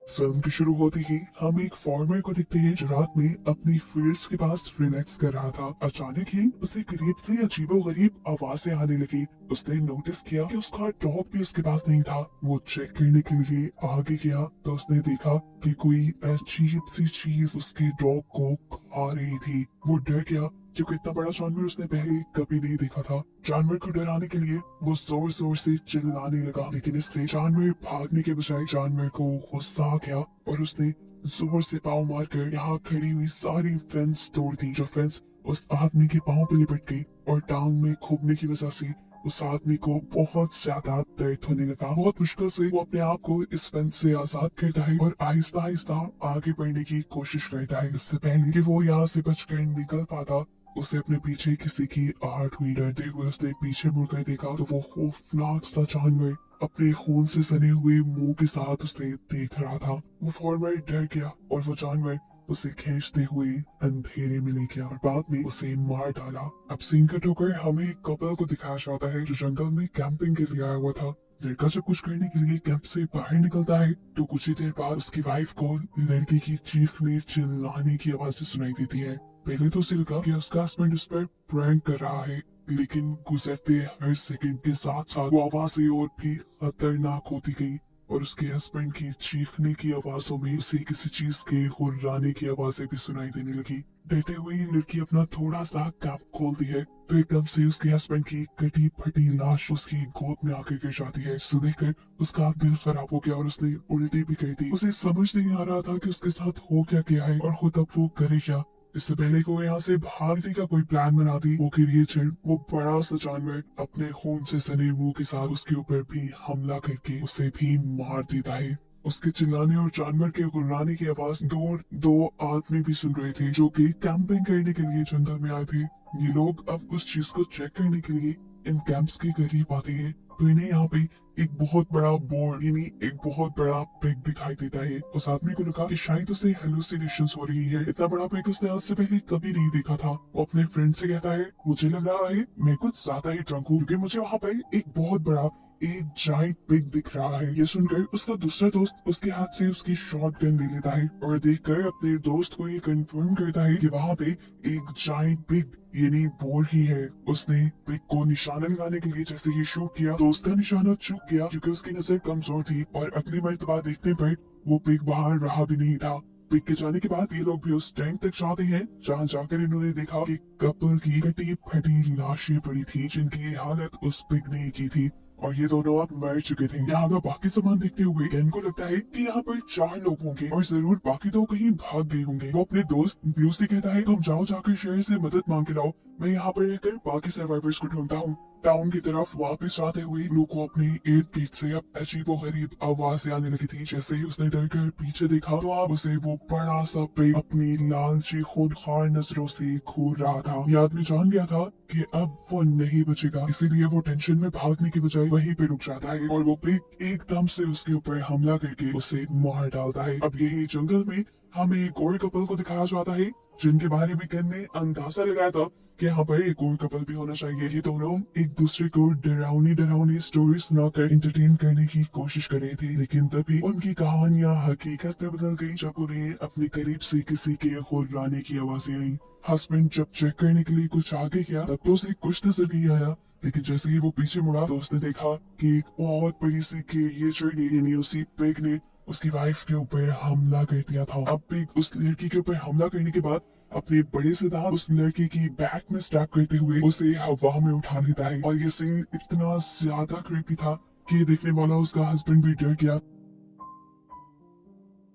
Film की शुरू होते ही हम एक फार्मर को देखते हैं जो रात में अपनी फील्ड्स के पास रिलैक्स कर रहा था। अचानक ही उसे करीब से अजीबोगरीब आवाजें आने लगी। उसने नोटिस किया कि उसका डॉग भी उसके पास नहीं था। वो चेक करने के लिए आगे गया तो उसने देखा कि कोई अजीब सी चीज उसके डॉग को खा रही थी। वो डर गया क्योंकि इतना बड़ा जानवर उसने पहले कभी नहीं देखा था। जानवर को डराने के लिए वो जोर जोर से चिल्लाने लगा, लेकिन इससे जानवर भागने के बजाय जानवर को गुस्सा आ गया और उसने जोर से पाँव मारकर यहाँ खड़ी हुई सारी फेंस तोड़ दी। जो फेंस उस आदमी के पाँव पे लिपट गई और टांग में खुबने की वजह से उस आदमी को बहुत ज्यादा दर्द होने लगा। बहुत मुश्किल से वो अपने आप को इस फेंस से आजाद करता है और आहिस्ता आहिस्ता आगे बढ़ने की कोशिश करता है। इससे पहले कि वो यहाँ से बचकर निकल पाता, उसे अपने पीछे किसी की आहट हुई। डरते हुए उसने पीछे मुड़कर देखा तो वो खौफनाक सा जानवर अपने खून से सने हुए मुंह के साथ उसे देख रहा था। वो फौरन डर गया और वो जानवर उसे खींचते हुए अंधेरे में ले गया और बाद में उसे मार डाला। अब सीन कट होकर हमें एक कपल को दिखाया जाता है जो जंगल में कैंपिंग के लिए आया हुआ था। लड़का जब कुछ करने के लिए कैंप से बाहर निकलता है तो कुछ ही देर बाद उसकी वाइफ को लड़के की चीखने चिल्लाने की आवाजें सुनाई देती है। पहले तो उसे लगा कि उसका हस्बैंड उस पर प्रैंक कर रहा है, लेकिन गुजरते हर सेकंड के साथ साथ वो आवाजें और भी खतरनाक होती गई और उसके हस्बैंड की चीखने की आवाजों में उसे किसी चीज के हुर्राने की आवाजें भी सुनाई देने लगी। डरते हुए लड़की अपना थोड़ा सा कैप खोलती है तो एकदम से उसके हस्बैंड की कटी फटी लाश उसकी गोद में आकर गिर जाती है। इसे देखकर उसका दिल खराब हो गया और उसने उल्टी भी कर दी। उसे समझ नहीं आ रहा था कि उसके साथ हो क्या गया है और खुद अब वो करे क्या। इससे पहले को यहाँ से भागने का कोई प्लान बनाती, वो क्रिएचर, वो बड़ा सा जानवर अपने खून से सने मुंह के साथ उसके ऊपर भी हमला करके उसे भी मार देता है। उसके चिल्लाने और जानवर के गुर्राने की आवाज दूर दो आदमी भी सुन रहे थे जो कि कैंपिंग करने के लिए जंगल में आए थे। ये लोग अब उस चीज को चेक करने के लिए इन कैंप्स के करीब आते हैं तो इन्हें यहाँ पे एक बहुत बड़ा बोर्ड यानी एक बहुत बड़ा पिग दिखाई देता है। उस आदमी को लगा कि शायद उसे हेलुसिनेशंस हो रही है। इतना बड़ा पिग उसने आज से पहले कभी नहीं देखा था। वो अपने फ्रेंड से कहता है, मुझे लग रहा है मैं कुछ ज्यादा ही ड्रंक हूँ क्योंकि मुझे वहाँ पर एक बहुत बड़ा एक जाइंट पिग दिख रहा है। ये सुनकर उसका दूसरा दोस्त उसके हाथ से उसकी शॉटगन ले लेता है और देखकर अपने दोस्त को ये कंफर्म करता है कि वहाँ पे एक जाइंट पिग यानी बोर ही है। उसने पिग को निशाना लगाने के लिए जैसे ही शूट किया तो उसका निशाना चूक गया क्योंकि उसकी नजर कमजोर थी और अगली मर्तबा देखने पर वो पिग बाहर रहा भी नहीं था। पिग के जाने के बाद ये लोग भी उस टैंक तक जाते हैं जहाँ जाकर इन्होंने देखा कि कपल की कटी फटी लाशें पड़ी थी जिनकी हालत उस पिग ने की थी और ये दोनों अब मर चुके थे। यहाँ का बाकी सामान देखते हुए केन को लगता है कि यहाँ पर 4 लोग होंगे और जरूर बाकी दो कहीं भाग गए होंगे। वो अपने दोस्त ब्लू से कहता है, तुम जाओ जाकर शहर से मदद मांग के लाओ, मैं यहाँ पर रहकर बाकी सर्वाइवर्स को ढूंढता हूँ। टाउन की तरफ वापस जाते हुए ब्लू को अपनी एयर पीठ से अब अजीबोगरीब आवाजें आने लगी थी। जैसे ही उसने डर कर पीछे देखा तो अब उसे वो बड़ा सा पेड़ अपनी लालची खूंखार नजरों से घूर रहा था। ये आदमी जान गया था कि अब वो नहीं बचेगा, इसीलिए वो टेंशन में भागने की बजाय वहीं पे रुक जाता है और वो पिग एकदम से उसके ऊपर हमला करके उसे मार डालता है। अब यही जंगल में हमें एक और कपल को दिखाया जाता है जिनके बारे में केन ने अंदाजा लगाया था कि यहाँ पर एक और कपल भी होना चाहिए। ये दोनों एक दूसरे को डरावनी डरावनी स्टोरी सुनाकर एंटरटेन करने की कोशिश कर रहे थे, लेकिन तभी उनकी कहानियां हकीकत में बदल गई जब उन्हें अपने करीब से किसी के हुर्राने की आवाजें आई। हस्बैंड जब चेक करने के लिए कुछ आगे गया तब तो उसे कुछ नजर नहीं आया, लेकिन जैसे ही वो पीछे मुड़ा तो उसने देखा कि एक बहुत बड़ी सी क्रिएचर यानी उसी पिग ने उसकी वाइफ के ऊपर हमला कर दिया था। अब पिग उस लड़की के ऊपर हमला करने के बाद अपने बड़े से दांत उस लड़की की बैक में स्टैब करते हुए उसे हवा में उठा लेता है और ये सीन इतना ज्यादा क्रीपी था कि देखने वाला उसका हस्बैंड भी डर गया।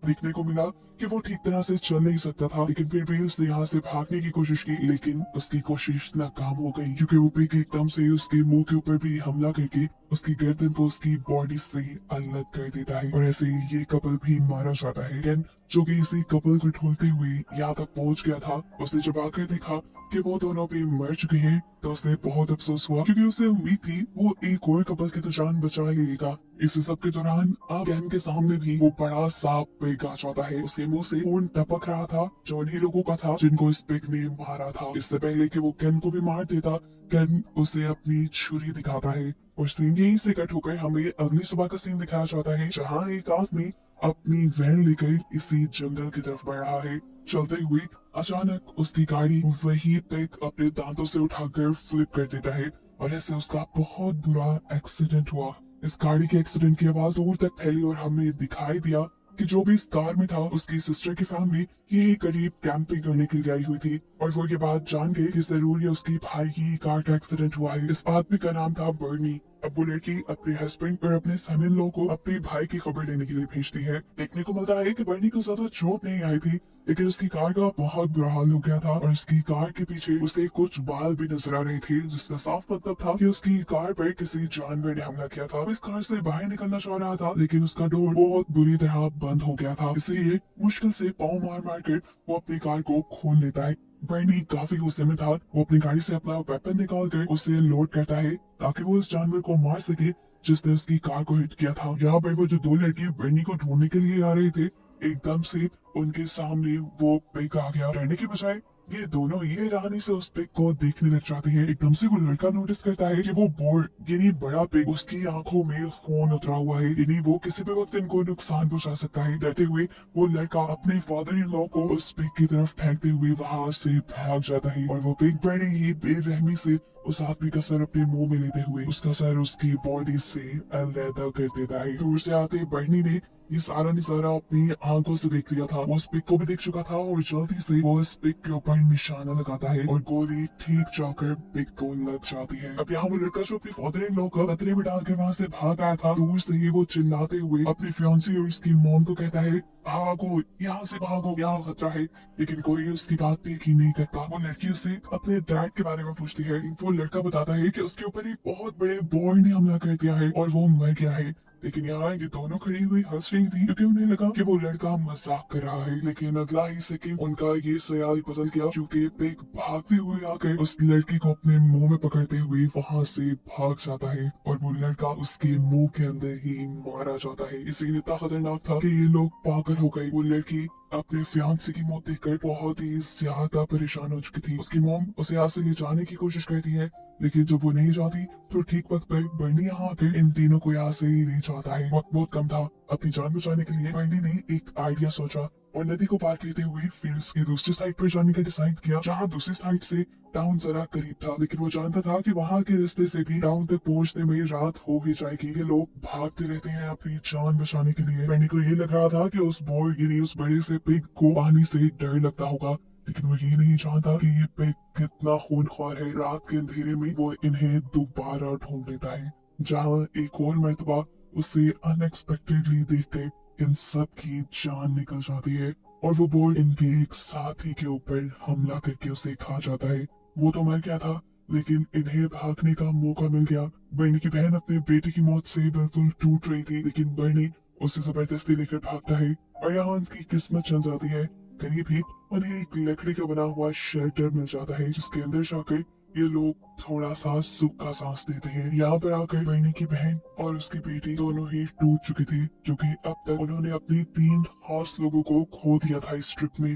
देखने को मिला कि वो ठीक तरह से चल नहीं सकता था, लेकिन फिर भी उसने यहाँ से भागने की कोशिश की, लेकिन उसकी कोशिश नाकाम हो गई क्योंकि वो पिग एकदम से उसके मुंह के ऊपर भी हमला करके उसकी गर्दन को उसकी बॉडी से अलग कर देता है और ऐसे ही ये कपल भी मारा जाता है। केन जो कि इसी कपल को ढूंढते हुए यहाँ तक पहुंच गया था, उसने जब आकर देखा कि वो दोनों भी मर चुके हैं तो उसने बहुत अफसोस हुआ क्योंकि उसे उम्मीद थी वो एक और कपल की तो जान बचा ही लेगा। इस सब के दौरान अब केन के सामने भी वो बड़ा सांप पिग आ जाता है। उसके मुंह से खून टपक रहा था जो उन्हीं लोगों का था जिनको इस पिग ने मारा था। इससे पहले कि वो केन को भी मार देता, केन उसे अपनी छुरी दिखाता है और सीन यहीं से कट होकर हमें अगली सुबह का सीन दिखाया जाता है जहाँ एक आदमी अपनी वैन लेकर इसी जंगल की तरफ बढ़ रहा है। चलते हुए अचानक उसकी गाड़ी वही पिक अपने दांतों से उठाकर फ्लिप कर देता है और ऐसे उसका बहुत बुरा एक्सीडेंट हुआ। इस गाड़ी के एक्सीडेंट की आवाज दूर तक फैली और हमें दिखाई दिया कि जो भी इस कार में था उसकी सिस्टर की फैमिली यही करीब कैंपिंग करने के लिए आई हुई थी और वो ये बात जान गए कि जरूर ये उसकी भाई की कार का एक्सीडेंट हुआ है। इस आदमी का नाम था बर्नी। अब वो लड़की अपने हस्बैंड और अपने सन इन लॉ को अपने भाई की खबर लेने के लिए भेजती है। देखने को मिलता है कि बर्नी को ज्यादा चोट नहीं आई थी, लेकिन उसकी कार का बहुत बुरा हाल हो गया था और उसकी कार के पीछे उसे कुछ बाल भी नजर आ रहे थे, जिसका साफ मतलब था कि उसकी कार पर किसी जानवर ने हमला किया था। वो इस कार से बाहर निकलना चाह रहा था, लेकिन उसका डोर बहुत बुरी तरह बंद हो गया था, इसलिए मुश्किल से पाँव मार मार कर वो अपनी कार को खोल लेता है। बर्नी काफी गुस्से में था। वो अपनी गाड़ी से अपना वेपन निकाल कर उसे लोड करता है ताकि वो इस जानवर को मार सके जिसने उसकी कार को हिट किया था। यहाँ पर वो जो दो लड़के बर्नी को ढूंढने के लिए आ रहे थे, एकदम से उनके सामने वो पिग आ गया। डरने के बजाय ये दोनों ही हैरानी से उस पिग को देखने लग जाते हैं। एकदम से वो लड़का नोटिस करता है कि वो बोर्ड यानी बड़ा पिग उसकी आंखों में खून उतरा हुआ है, यानी वो किसी भी वक्त इनको नुकसान पहुंचा सकता है। डरते हुए वो लड़का अपने फादर इन लॉ को उस पिग की तरफ फेंकते हुए वहां से भाग जाता है और वो पिग बड़े ही बेरहमी से उस आदमी का सर अपने मुंह में लेते हुए उसका सर उसकी बॉडी से अलग कर देता है। दूर से आते बर्नी ने ये सारा नजारा अपनी आंखों से देख लिया था। वो उस पिक को भी देख चुका था और जल्दी से वो उस पिक के ऊपर निशाना लगाता है और गोली ठीक जाकर पिक को लग जाती है। अब यहाँ वो लड़का जो अपने फादर इन लॉ को खतरे में डालकर वहाँ से भाग आया था, दूर से ही वो चिल्लाते हुए अपनी फियांसी और उसकी मॉम को कहता है, भागो यहाँ से, भागो, यहाँ खतरा है। लेकिन कोई उसकी बात पे यकीन नहीं करता। वो लड़की उससे अपने डैड के बारे में पूछती है। वो लड़का बताता है कि उसके ऊपर एक बहुत बड़े बॉय ने हमला कर दिया है और वो मर गया है। लेकिन यहाँ ये दोनों खड़ी हुई हंस रही थी क्योंकि उन्हें लगा कि वो लड़का मजाक कर रहा है। लेकिन अगला ही सेकंड उनका ये ख्याल बदल गया क्योंकि पिग भागते हुए आकर उस लड़की को अपने मुंह में पकड़ते हुए वहां से भाग जाता है और वो लड़का उसके मुंह के अंदर ही मारा जाता है। इसीलिए इतना खतरनाक था कि ये लोग पागल हो गए। वो लड़की अपने फियांसे की मौत देखकर बहुत ही ज्यादा परेशान हो चुकी थी। उसकी मॉम उसे यहाँ से ले जाने की कोशिश करती है, लेकिन जब वो नहीं जाती तो ठीक वक्त पर बर्नी यहाँ आकर इन तीनों को यहाँ से ले जाता है। वक्त बहुत कम था। अपनी जान बचाने के लिए बर्नी ने एक आइडिया सोचा और नदी को पार करते हुए फील्ड्स के दूसरी साइड पर जाने का डिसाइड किया, जहाँ दूसरी साइड से टाउन जरा करीब था। लेकिन वो जानता था कि वहाँ के रास्ते से भी टाउन तक पहुँचने में रात हो ही जाएगी। ये लोग भागते रहते हैं अपनी जान बचाने के लिए। बर्नी को ये लग रहा था कि उस बॉय यानी उस बड़े से पिग को पानी से डर लगता होगा, लेकिन वो ये नहीं जानता कि ये पिग कितना खूनख्वार है। रात के अंधेरे में वो इन्हें दोबारा ढूंढ लेता है, जहाँ एक और मर्तबा उसे अनएक्सपेक्टेडली देखकर इन सब की जान निकल जाती है और वो बोर्ड इनके एक साथी के ऊपर हमला करके उसे खा जाता है। वो तो मर गया था, लेकिन इन्हें भागने का मौका मिल गया। बर्नी की बहन अपने बेटे की मौत से बिल्कुल टूट रही थी, लेकिन बर्नी उसे जबरदस्ती लेकर भागता है और यहाँ उनकी किस्मत चल जाती है। करीब ही उन्हें एक लकड़ी का बना हुआ शेल्टर मिल जाता है, जिसके अंदर जाकर ये लोग थोड़ा सा सुख का सांस लेते हैं। यहाँ पर आकर बर्नी की बहन और उसकी बेटी दोनों ही टूट चुकी थी, क्योंकि अब तक उन्होंने अपने 3 खास लोगों को खो दिया था इस ट्रिप में।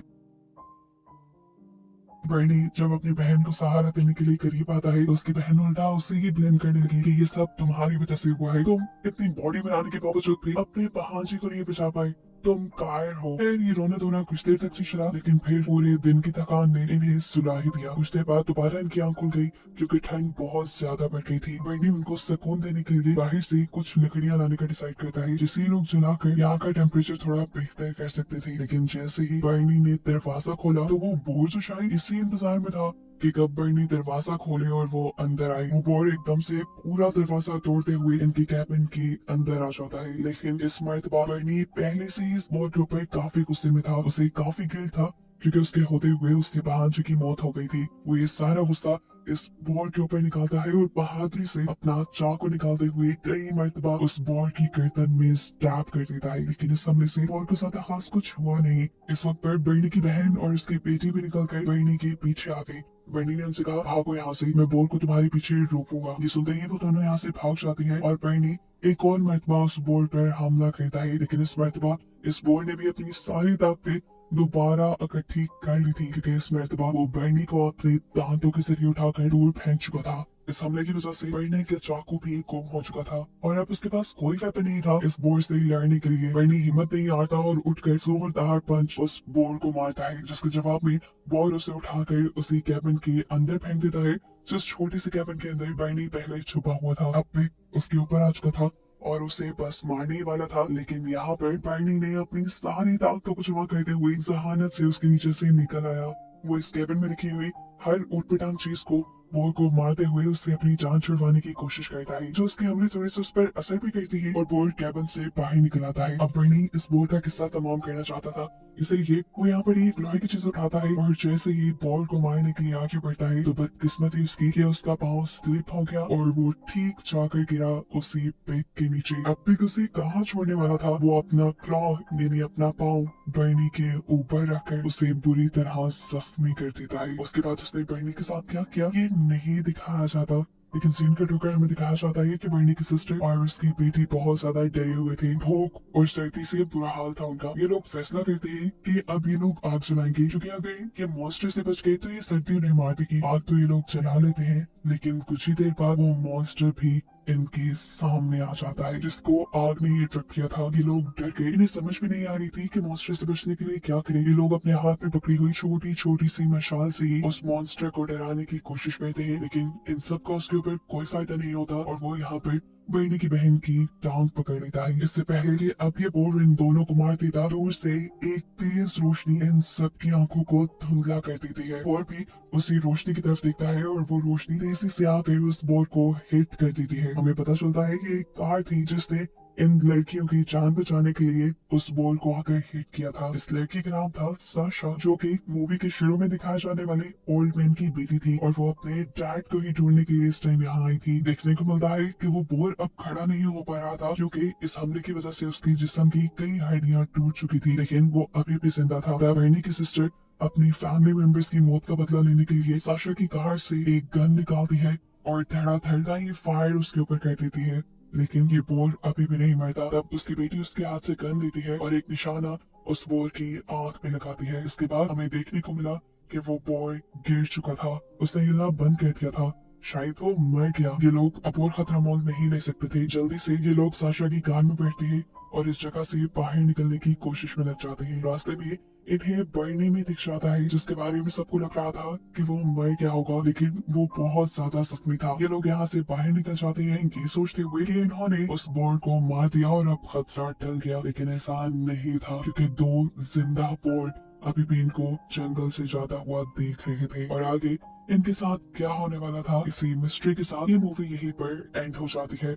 बर्नी जब अपनी बहन को सहारा देने के लिए करीब आता है तो उसकी बहन उल्टा उसे ही ब्लेम करने लगी कि ये सब तुम्हारी वजह से हुआ है। तुम इतनी बॉडी बनाने के बावजूद भी अपने भांजे को नहीं बचा पाए, तुम कायर हो। फिर ये रोना धोना कुछ देर तक चला, लेकिन फिर पूरे दिन की थकान ने इन्हें सुला ही दिया। कुछ देर बाद दोबारा इनकी आंख खुल गई क्योंकि ठंड बहुत ज्यादा बढ़ गई थी। बर्नी उनको सुकून देने के लिए बाहर से कुछ लकड़ियां लाने का डिसाइड करता है, जिसे लोग जलाकर यहाँ का टेम्परेचर थोड़ा बेहतर कर सकते थे। लेकिन जैसे ही बर्नी ने दरवाजा खोला तो वो बोर जो शायद इसी इंतजार में था कि कब बर्नी दरवाजा खोले और वो अंदर आए। वो बोर एकदम से पूरा दरवाजा तोड़ते हुए इनकी कैबिन के अंदर आ जाता है। लेकिन इस मर्तबा बर्नी पहले से ही इस बोर के ऊपर काफी गुस्से में था। उसे काफी गिल्ट था क्योंकि उसके होते हुए उसके भांजे की मौत हो गई थी। वो ये सारा गुस्सा इस बोर के ऊपर निकालता है और बहादुरी से अपना चाकू निकालते हुए कई मर्तबा उस बोर की गर्दन में स्टैब कर देता है। लेकिन इस हमले से बोर को ज्यादा खास कुछ हुआ नहीं। इस वक्त पर बर्नी की बहन और उसकी बेटी भी निकलकर बर्नी के पीछे आ गई। बर्नी ने उनसे कहा, भागो यहाँ से, मैं बोर को तुम्हारे पीछे रोकूंगा। ये सुनते ही वो दोनों यहाँ से भाग जाती हैं और बर्नी एक और मर्तबा उस बोर पर हमला करता है। लेकिन इस मर्तबा इस बोर ने भी अपनी सारी ताकतें दोबारा इकट्ठी कर ली थी, क्योंकि इस मर्तबा वो बर्नी को अपने दांतों के जरिए उठाकर दूर फेंक चुका था। इस हमले की वजह से बर्नी का चाकू भी गुम हो चुका था और अब उसके पास कोई वेपन नहीं था इस बोर से लड़ने के लिए। बर्नी हिम्मत नहीं हारता और उठकर जोरदार पंच उस बोर को मारता है, जिसके जवाब में बोर उसे उठाकर उसी कैबिन के अंदर फेंक देता है। जिस छोटी सी कैबिन के अंदर बर्नी पहले छुपा हुआ था, अब भी उसके ऊपर आ चुका था और उसे बस मारने ही वाला था। लेकिन यहाँ पर बर्नी ने अपनी सारी ताकतों को जमा करते हुए जहानत से उसके नीचे से निकल आया। वो इस कैबिन में रखी हुई हर ऊटपटांग चीज को बोर को मारते हुए उससे अपनी जान छुड़वाने की कोशिश करता है, जो उसके हमले थोड़े से उस पर असर भी करती है और बोर कैबिन से बाहर निकल आता है। अब बर्नी इस बोर का किस्सा तमाम करना चाहता था, इसलिए वो यहाँ पर एक लोहे की चीज उठाता है और जैसे ही बॉल को मारने के लिए आगे बढ़ता है तो बदकिस्मती उसकी कि उसका पाँव स्लिप हो गया और वो ठीक जाकर गिरा उसी पेग के नीचे। अब भी उसे कहाँ छोड़ने वाला था, वो अपना क्लॉ यानी अपना पाँव बर्नी के ऊपर रखकर उसे बुरी तरह जख्मी कर देता है। उसके बाद उसने बर्नी के साथ क्या किया ये नहीं दिखाया जाता, लेकिन सीन का टुकड़ा हमें दिखाया जाता है कि बर्नी की सिस्टर और उसकी बेटी बहुत ज्यादा डरे हुए थे। भूख और सर्दी से बुरा हाल था उनका। ये लोग फैसला करते हैं कि अब ये लोग आग जलाएंगे, क्योंकि अगर ये मॉन्स्टर से बच गए तो ये सर्दी नहीं मार देगी। आग तो ये लोग जला लेते हैं, लेकिन कुछ ही देर बाद वो मॉन्स्टर भी इनके सामने आ जाता है जिसको आग ने ये ट्रक किया था। ये लोग डर गए, इन्हें समझ में नहीं आ रही थी कि मॉन्स्टर से बचने के लिए क्या करें। ये लोग अपने हाथ में पकड़ी हुई छोटी छोटी सी मशाल से ही उस मॉन्स्टर को डराने की कोशिश करते हैं, लेकिन इन सब का उसके ऊपर कोई फायदा नहीं होता और वो यहाँ पर बर्नी की बहन की टांग पकड़ लेता है। इससे पहले कि अब ये बोर इन दोनों को मार देता, दूर से एक तेज रोशनी इन सब की आंखों को धुंधला कर देती है और भी उसी रोशनी की तरफ देखता है और वो रोशनी तेजी से आकर उस बोर को हिट कर देती है। हमें पता चलता है कि एक कार थी जिसने इन लड़कियों की जान बचाने के लिए उस बॉल को आकर हिट किया था। इस लड़की का नाम था साशा, जो कि मूवी के शुरू में दिखाए जाने वाले ओल्ड मैन की बेटी थी और वो अपने डैड को ही ढूंढने के लिए इस टाइम यहाँ आई थी। देखने को मिलता है कि वो बोर अब खड़ा नहीं हो पा रहा था, क्योंकि इस हमले की वजह से उसकी जिस्म की कई हड्डियां टूट चुकी थी, लेकिन वो अभी भी जिंदा था। बर्नी की सिस्टर अपनी फैमिली मेंबर्स की मौत का बदला लेने के लिए साशा की कार से एक गन निकालती है और धड़ाधड़ का ही फायर उसके ऊपर कर देती है, लेकिन ये बोर अभी भी नहीं मरता। तब उसकी बेटी उसके हाथ से गन लेती है और एक निशाना उस बोर की आंख में लगाती है। इसके बाद हमें देखने को मिला कि वो बोर गिर चुका था, उसने हिलना बंद कर दिया था, शायद वो मर गया। ये लोग अब और खतरा मोल नहीं ले सकते थे। जल्दी से ये लोग साशा की कार में बैठते हैं और इस जगह से बाहर निकलने की कोशिश में लग जाते हैं। रास्ते में इन्हें बर्नी में दिख जाता है, जिसके बारे में सबको लग रहा था कि वो मर गया होगा, लेकिन वो बहुत ज्यादा जख्मी था। ये लोग यहाँ से बाहर निकल जाते हैं ये सोचते हुए कि इन्होंने उस बोर को मार दिया और अब खतरा टल गया, लेकिन ऐसा नहीं था, क्योंकि दो जिंदा बोर अभी भी इनको जंगल से जाता हुआ देख रहे थे और आगे इनके साथ क्या होने वाला था इसी मिस्ट्री के साथ ये मूवी यहीं पर एंड हो जाती है।